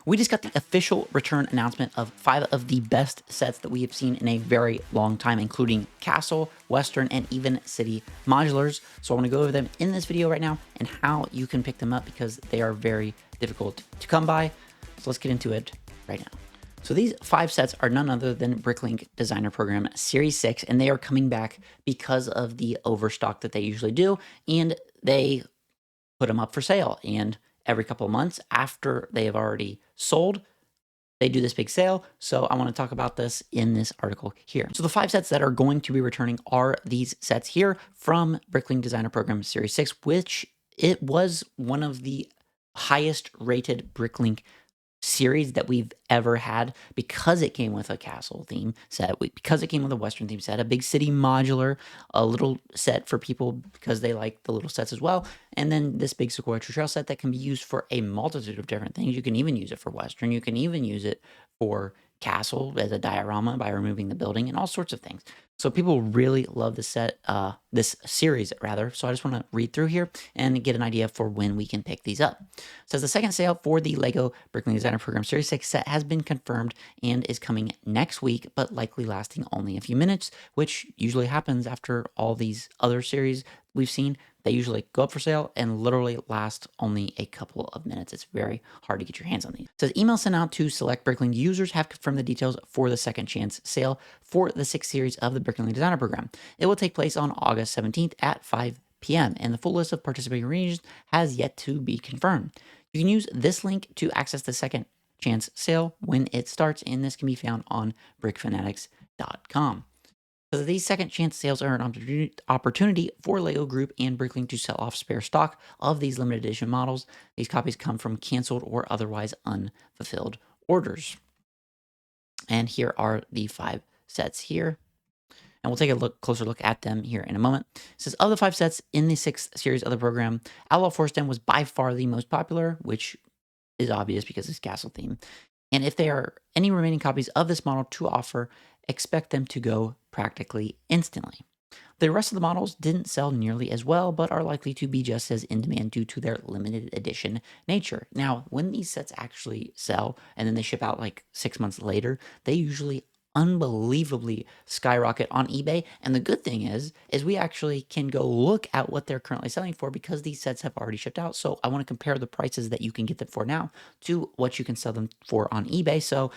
We just got the official return announcement of 5 of the best sets that we have seen in a very long time, including Castle, Western, and even City Modulars. So I want to go over them in this video right now and how you can pick them up because they are very difficult to come by. So let's get into it right now. So these 5 sets are none other than BrickLink Designer Program Series 6, and they are coming back because of the overstock that they usually do, and they put them up for sale. And every couple of months after they have already sold, they do this big sale. So I want to talk about this in this article here. So the 5 sets that are going to be returning are these sets here from BrickLink Designer Program Series 6, which it was one of the highest rated BrickLink series that we've ever had because it came with a castle theme set, because it came with a Western theme set, a big city modular, a little set for people because they like the little sets as well, and then this big Sequoia Trail set that can be used for a multitude of different things. You can even use it for Western. You can even use it for castle as a diorama by removing the building and all sorts of things. So people really love this set, this series rather. So I just want to read through here and get an idea for when we can pick these up. It says the second sale for the Lego BrickLink Designer Program Series 6 set has been confirmed and is coming next week, but likely lasting only a few minutes, which usually happens after all these other series we've seen. They usually go up for sale and literally last only a couple of minutes. It's very hard to get your hands on these. It says email sent out to select BrickLink users have confirmed the details for the second chance sale for the 6th series of the BrickLink Designer Program. It will take place on August 17th at 5 p.m. and the full list of participating regions has yet to be confirmed. You can use this link to access the second chance sale when it starts, and this can be found on brickfanatics.com. So these second chance sales are an opportunity for LEGO Group and BrickLink to sell off spare stock of these limited edition models. These copies come from canceled or otherwise unfulfilled orders. And here are the 5 sets here. And we'll take a closer look at them here in a moment. It says, of the 5 sets in the 6th series of the program, Outlaw Forest Den was by far the most popular, which is obvious because it's castle theme. And if there are any remaining copies of this model to offer, expect them to go practically instantly. The rest of the models didn't sell nearly as well, but are likely to be just as in demand due to their limited edition nature. Now, when these sets actually sell and then they ship out like 6 months later, they usually unbelievably skyrocket on eBay. And the good thing is we actually can go look at what they're currently selling for because these sets have already shipped out. So I want to compare the prices that you can get them for now to what you can sell them for on eBay. So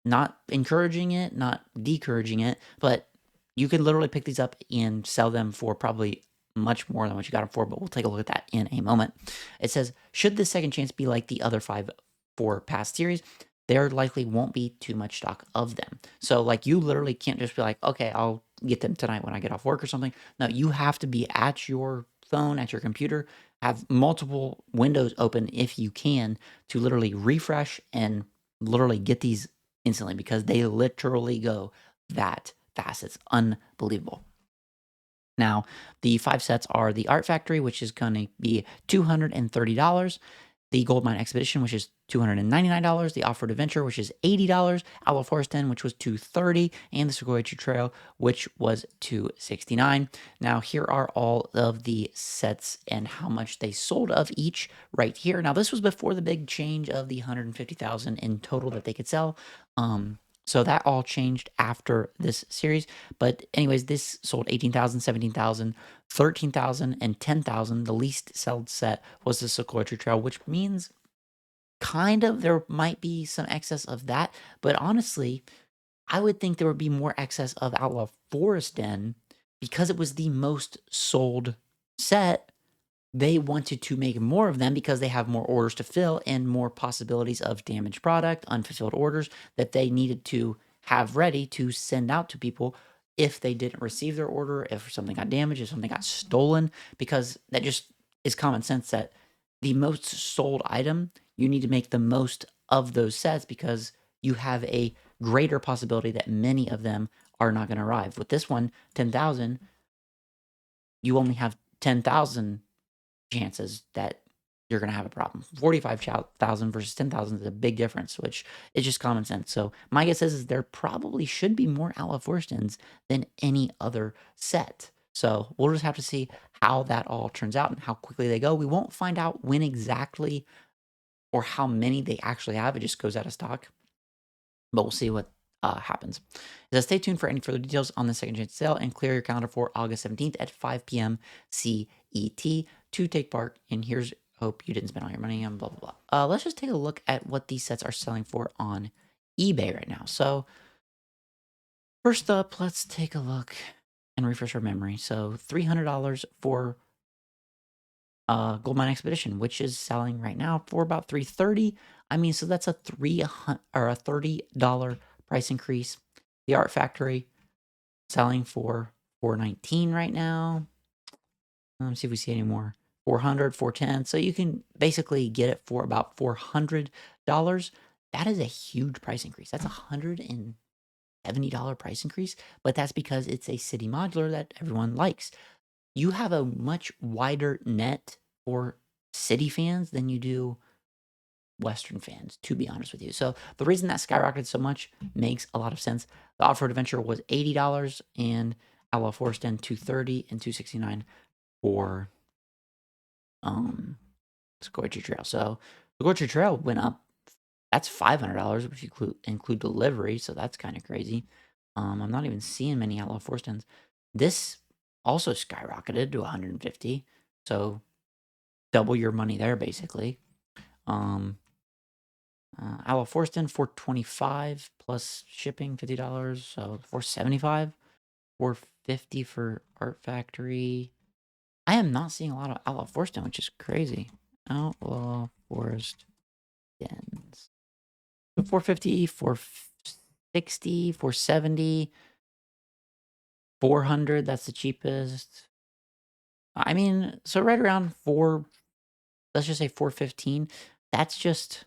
not encouraging it, not discouraging it, but you could literally pick these up and sell them for probably much more than what you got them for, but we'll take a look at that in a moment. It says, should the second chance be like the other 5 for past series, there likely won't be too much stock of them. So like you literally can't just be like, okay, I'll get them tonight when I get off work or something. No, you have to be at your phone, at your computer, have multiple windows open if you can to literally refresh and literally get these instantly because they literally go that fast. It's unbelievable. Now, the 5 sets are the Art Factory, which is going to be $230. The Goldmine Expedition, which is $299, the Off-Road Adventure, which is $80, Outlaw Forest Den, which was $230, and the Sequoia Trail, which was $269. Now, here are all of the sets and how much they sold of each right here. Now, this was before the big change of the 150,000 in total that they could sell. So that all changed after this series. But anyways, this sold 18,000, 17,000, 13,000, and 10,000. The least sold set was the Sequoia Trail, which means kind of there might be some excess of that. But honestly, I would think there would be more excess of Outlaw Forest Den because it was the most sold set. They wanted to make more of them because they have more orders to fill and more possibilities of damaged product, unfulfilled orders that they needed to have ready to send out to people if they didn't receive their order, if something got damaged, if something got stolen, because that just is common sense that the most sold item, you need to make the most of those sets because you have a greater possibility that many of them are not going to arrive. With this one, 10,000, you only have 10,000 chances that you're going to have a problem. 45,000 versus 10,000 is a big difference, which is just common sense. So my guess is there probably should be more Outlaw Forest Dens than any other set. So we'll just have to see how that all turns out and how quickly they go. We won't find out when exactly or how many they actually have. It just goes out of stock, but we'll see what happens. It says, stay tuned for any further details on the second chance sale and clear your calendar for August 17th at 5 p.m. CET to take part. And here's hope you didn't spend all your money on blah, blah, blah. Let's just take a look at what these sets are selling for on eBay right now. So first up, let's take a look and refresh our memory. So $300 for Goldmine Expedition, which is selling right now for about $330. I mean, so that's a $30 price increase. The Art Factory selling for $419 right now. Let's see if we see any more. 400, 410. So you can basically get it for about $400. That is a huge price increase. That's $170 price increase, but that's because it's a city modular that everyone likes. You have a much wider net for city fans than you do Western fans, to be honest with you. So the reason that skyrocketed so much makes a lot of sense. The Off-Road Adventure was $80 and Outlaw Forest Den $230 and $269 for the Gorgy Trail. So the Gorgy Trail went up. That's $500, which include delivery. So that's kind of crazy. I'm not even seeing many Outlaw Forest Dens. This also skyrocketed to 150. So double your money there, basically. Outlaw Forest Den $425 plus shipping $50, so $475. $450 for Art Factory. I am not seeing a lot of Outlaw Forest Den, which is crazy. Outlaw Forest Dens. So $450, $460, $470, $400. That's the cheapest. I mean, so right around let's just say $415. That's just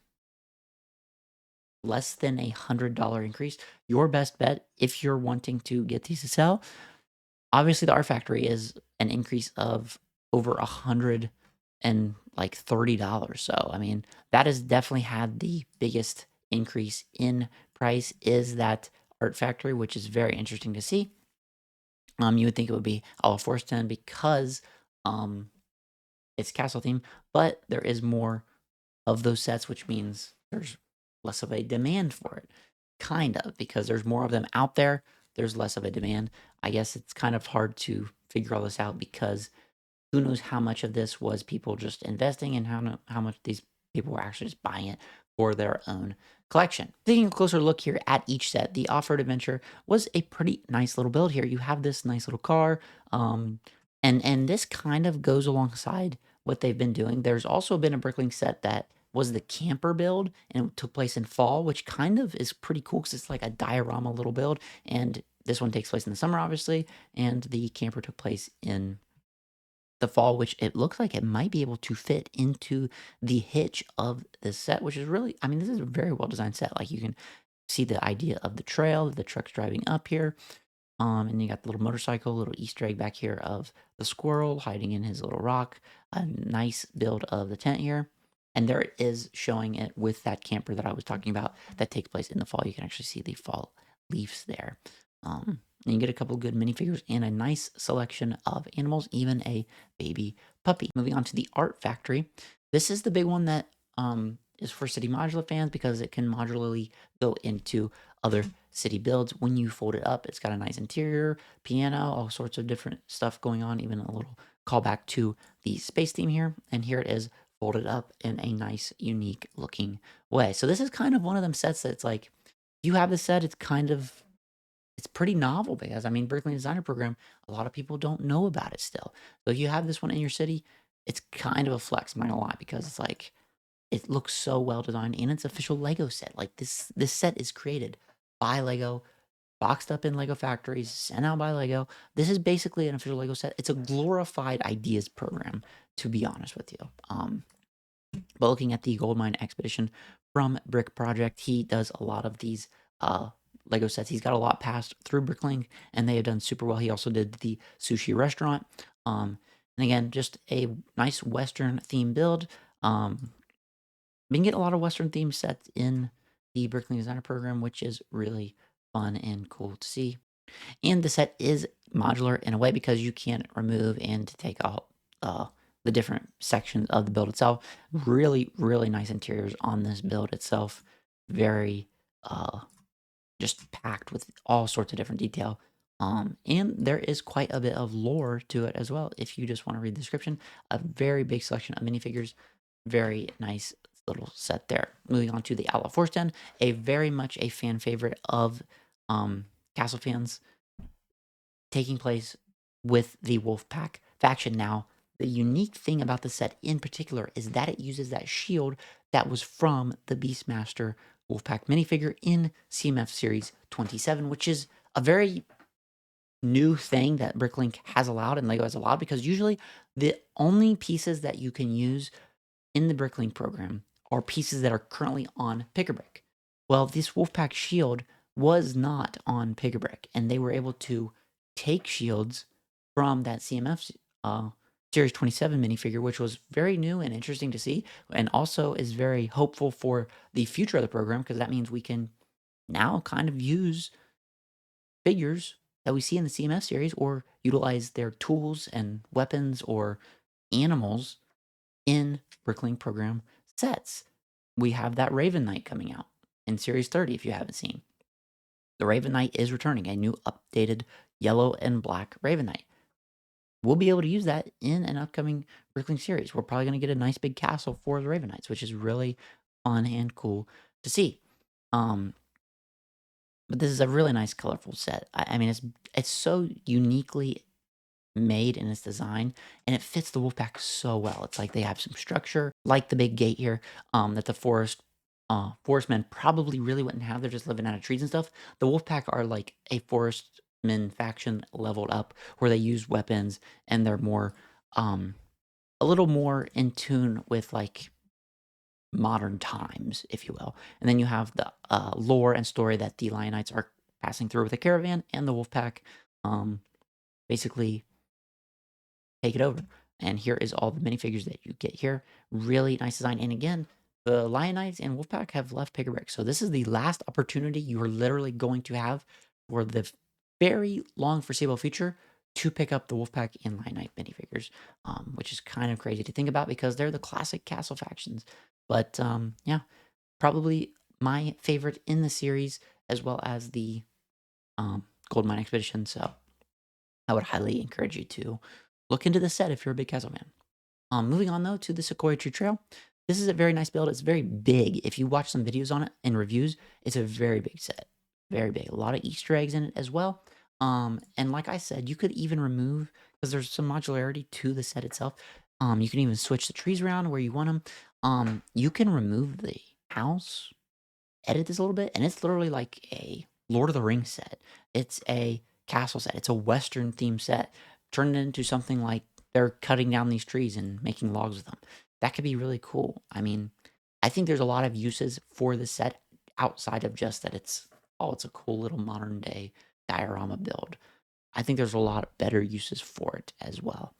less than $100 increase. Your best bet, if you're wanting to get these to sell, obviously the Art Factory is an increase of over $130. So I mean, that has definitely had the biggest increase in price is that Art Factory, which is very interesting to see. You would think it would be Outlaw Forest Den because it's castle theme, but there is more of those sets, which means there's less of a demand for it. Kind of, because there's more of them out there, there's less of a demand. I guess it's kind of hard to figure all this out because who knows how much of this was people just investing and how much these people were actually just buying it for their own collection. Taking a closer look here at each set, the Off-Road Adventure was a pretty nice little build here. You have this nice little car, and this kind of goes alongside what they've been doing. There's also been a BrickLink set that was the camper build, and it took place in fall, which kind of is pretty cool because it's like a diorama little build, and this one takes place in the summer, obviously, and the camper took place in the fall, which it looks like it might be able to fit into the hitch of this set, which is really, I mean, this is a very well designed set. Like you can see the idea of the trail, the truck's driving up here. And you got the little motorcycle, little Easter egg back here of the squirrel hiding in his little rock. A nice build of the tent here. And there it is showing it with that camper that I was talking about that takes place in the fall. You can actually see the fall leaves there. And you get a couple good minifigures and a nice selection of animals, even a baby puppy. Moving on to the Art Factory. This is the big one that is for City Modular fans because it can modularly go into other city builds. When you fold it up, it's got a nice interior, piano, all sorts of different stuff going on, even a little callback to the space theme here. And here it is folded up in a nice, unique looking way. So this is kind of one of them sets that's like, you have the set, it's pretty novel because, I mean, BrickLink Designer Program, a lot of people don't know about it still. So if you have this one in your city, it's kind of a flex, I'm not gonna lie, because it's like, it looks so well designed and it's official Lego set. Like this set is created by Lego, boxed up in Lego factories, sent out by Lego. This is basically an official Lego set. It's a glorified ideas program, to be honest with you. But looking at the Goldmine Expedition from Brick Project, he does a lot of these Lego sets. He's got a lot passed through BrickLink, and they have done super well. He also did the sushi restaurant. And again, just a nice Western theme build. We can get a lot of Western themed sets in the BrickLink Designer Program, which is really fun and cool to see. And the set is modular in a way because you can remove and take out the different sections of the build itself. Really, really nice interiors on this build itself. Very just packed with all sorts of different detail. And there is quite a bit of lore to it as well. If you just want to read the description, a very big selection of minifigures. Very nice little set there. Moving on to the Outlaw Forest Den, a very much a fan favorite of Castle fans, taking place with the Wolfpack faction. Now, the unique thing about the set in particular is that it uses that shield that was from the Beastmaster Wolfpack minifigure in CMF Series 27, which is a very new thing that BrickLink has allowed and LEGO has allowed, because usually the only pieces that you can use in the BrickLink program are pieces that are currently on Pick-a-Brick. Well, this Wolfpack shield was not on Pick-a-Brick, and they were able to take shields from that CMF Series 27 minifigure, which was very new and interesting to see, and also is very hopeful for the future of the program, because that means we can now kind of use figures that we see in the CMF series or utilize their tools and weapons or animals in BrickLink program sets. We have that Raven Knight coming out in Series 30 if you haven't seen. The Raven Knight is returning, a new updated yellow and black Raven Knight. We'll be able to use that in an upcoming BrickLink series. We're probably going to get a nice big castle for the Raven Knights, which is really fun and cool to see. But this is a really nice colorful set. I mean, it's so uniquely made in its design, and it fits the Wolfpack so well. It's like they have some structure, like the big gate here, that the forestmen probably really wouldn't have. They're just living out of trees and stuff. The Wolfpack are like a forestman faction leveled up, where they use weapons and they're more, a little more in tune with like modern times, if you will. And then you have the lore and story that the Lionites are passing through with a caravan, and the Wolfpack basically take it over. And here is all the minifigures that you get here. Really nice design. And again, the Lionites and Wolfpack have left Pick-a-Brick. So this is the last opportunity you are literally going to have for the very long foreseeable future to pick up the Wolfpack and Lionite minifigures, which is kind of crazy to think about because they're the classic castle factions. But yeah, probably my favorite in the series, as well as the Goldmine Expedition. So I would highly encourage you to look into the set if you're a big castle fan. Moving on though to the Sequoia Tree Trail. This is a very nice build. It's very big. If you watch some videos on it and reviews, it's a very big set. Very big. A lot of Easter eggs in it as well. And like I said, you could even remove, because there's some modularity to the set itself. You can even switch the trees around where you want them. You can remove the house, edit this a little bit, and it's literally like a Lord of the Rings set. It's a castle set. It's a Western themed set. Turn it into something like they're cutting down these trees and making logs with them. That could be really cool. I mean, I think there's a lot of uses for this set outside of just that it's a cool little modern day diorama build. I think there's a lot of better uses for it as well.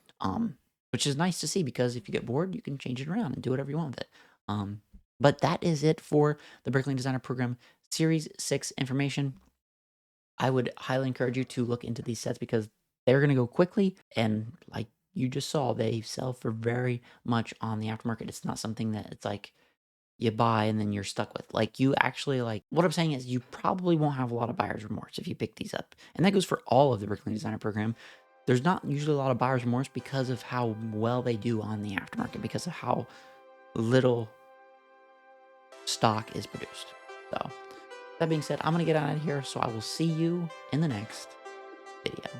Which is nice to see, because if you get bored, you can change it around and do whatever you want with it. But that is it for the BrickLink Designer Program Series 6 information. I would highly encourage you to look into these sets because they're going to go quickly, and like you just saw, they sell for very much on the aftermarket. It's not something that it's like you buy and then you're stuck with. Like, you actually, like, what I'm saying is you probably won't have a lot of buyer's remorse if you pick these up. And that goes for all of the BrickLink Designer Program. There's not usually a lot of buyer's remorse because of how well they do on the aftermarket, because of how little stock is produced. So that being said, I'm going to get out of here, so I will see you in the next video.